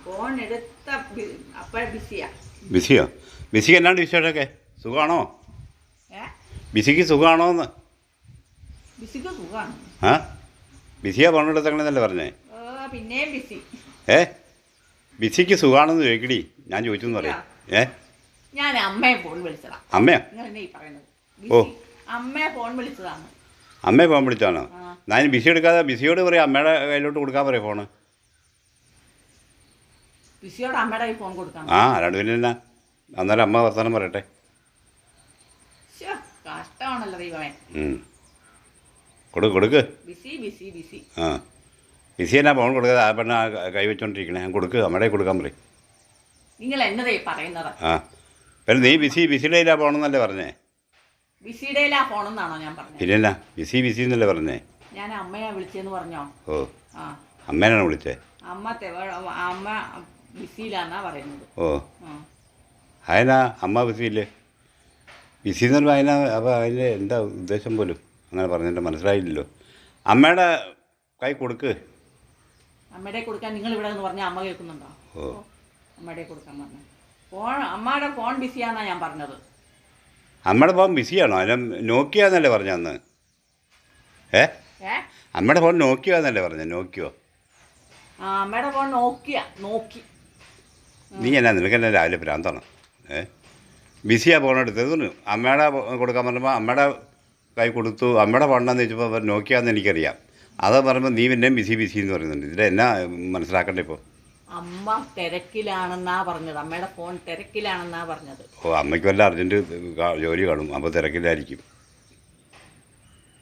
Phone എടുത്ത അപ്പോഴേ ബിസിയാ. ബിസിയോ? ബിസിക്ക് എന്നാണ്ട് വിശേഷമൊക്കെ? സുഖമാണോ? ബിസിക്ക് സുഖമാണോ എന്ന്? ബിസിക്ക് സുഖമാണ്. ആ ബിസിയാ ഫോൺ എടുത്തങ്ങളെന്നല്ലേ പറഞ്ഞേ? പിന്നെയും ബിസി. ബിസിക്ക് സുഖമാണെന്ന് ചോദിക്കടി. ഞാൻ ചോദിച്ചെന്ന് പറയാം. ഞാൻ അമ്മയെ ഫോൺ വിളിച്ചതാ. അമ്മയോ? ഓ, അമ്മയെ ഫോൺ വിളിച്ചതാണ്. അമ്മയെ ഫോൺ വിളിച്ചാണോ? ഞാൻ ബിസി എടുക്കാതെ ബിസിയോട് പറയാം അമ്മയുടെ കയ്യിലോട്ട് കൊടുക്കാൻ പറയാം ഫോണ്. ബിസിയോട് അമ്മയുടെ കയ്യിൽ ഫോൺ കൊടുക്കാം. അല്ലാണ്ട് പിന്നെ എന്നാ? അന്നേരം അമ്മ വർത്തമാനം പറയട്ടെ. കഷ്ടമാണല്ലോ ദൈവമേ. കൊടുക്ക്. Busy busy busy. ബിസി എന്നാ ഫോൺ കൊടുക്കാതെ ആ പെണ്ണ കൈവച്ചോണ്ടിരിക്കണേ. ഞാൻ കൊടുക്ക്, അമ്മയുടെ കൊടുക്കാൻ പറയും. നിങ്ങൾ എന്നതേ പറയുന്നത്? പിന്നെ നീ ബിസിയുടെ കയ്യിലാ പോകണമെന്നല്ലേ പറഞ്ഞേ? ബിസിയുടെ ഫോണെന്നാണോ ഞാൻ പറഞ്ഞത്? പിന്നെ എന്നാ ബിസി എന്നല്ലേ പറഞ്ഞേ? ഞാൻ അമ്മയാ വിളിച്ചെന്ന് പറഞ്ഞോ? ഓ, അമ്മേനാണ് വിളിച്ചേ? അമ്മ ബിസിയിലാന്നാ പറയുന്നത്. ഓ, അതിനാ അമ്മ ബിസിയില്ലേ? ബിസി എന്ന് പറയുമ്പോൾ അതിനാ. അപ്പോൾ അതിൻ്റെ എന്താ ഉദ്ദേശം പോലും അങ്ങനെ പറഞ്ഞിട്ട് മനസ്സിലായില്ലല്ലോ. അമ്മയുടെ കൈ കൊടുക്ക്. അമ്മയുടെ കൊടുക്കാൻ നിങ്ങൾ ഇവിടെ നിന്ന് പറഞ്ഞാൽ അമ്മ കേൾക്കുന്നുണ്ടോ? ഓ, അമ്മയുടെ കൊടുക്കാൻ പറഞ്ഞു. അമ്മയുടെ ഫോൺ ബിസിയാന്നാ ഞാൻ പറഞ്ഞത്. അമ്മയുടെ ഫോൺ ബിസിയാണോ? അതിനെ നോക്കിയാന്നല്ലേ പറഞ്ഞ അന്ന്? അമ്മയുടെ ഫോൺ നോക്കിയാന്നല്ലേ പറഞ്ഞ? നോക്കിയോ? അമ്മയുടെ ഫോൺ നോക്കി. നീ എന്നാ നിനക്ക് എന്നാ രാവിലെ ഭ്രാന്താണ്? ബിസിയാ ഫോൺ എടുത്തത്. അമ്മയുടെ കൊടുക്കാൻ പറഞ്ഞപ്പോൾ അമ്മയുടെ കൈ കൊടുത്തു. അമ്മയുടെ ഫോണെന്ന് വെച്ചപ്പോൾ നോക്കിയാന്ന് എനിക്കറിയാം. അത് പറയുമ്പോൾ നീ പിന്നെ ബിസി എന്ന് പറയുന്നുണ്ട്. ഇതിൽ എന്നാ മനസ്സിലാക്കണ്ടേ ഇപ്പോൾ? അമ്മ തിരക്കിലാണെന്നാ പറഞ്ഞത്. അമ്മയുടെ ഫോൺ തിരക്കിലാണെന്നാ പറഞ്ഞത്. ഓ, അമ്മയ്ക്ക് വല്ല അർജൻറ്റ് ജോലി കാണും. അപ്പോൾ തിരക്കായിരിക്കും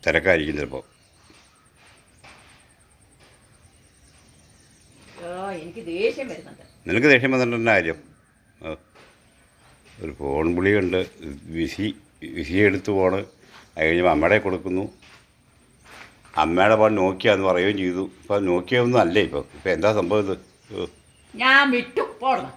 ചിലപ്പോൾ. എനിക്ക് ദേഷ്യം വരുന്നുണ്ട്. നിനക്ക് ദേഷ്യം വന്നിട്ടുള്ള കാര്യം? ഒരു ഫോൺ വിളി കണ്ട് വിസി എടുത്ത് പോണ്. അത് കഴിഞ്ഞപ്പോൾ അമ്മയുടെ കൊടുക്കുന്നു. അമ്മയുടെ ഫോൺ നോക്കിയാന്ന് പറയുകയും ചെയ്തു. ഇപ്പം നോക്കിയൊന്നും അല്ലേ ഇപ്പം. ഇപ്പം എന്താ സംഭവം ഇത്? ഞാൻ വിട്ടു പോകണം.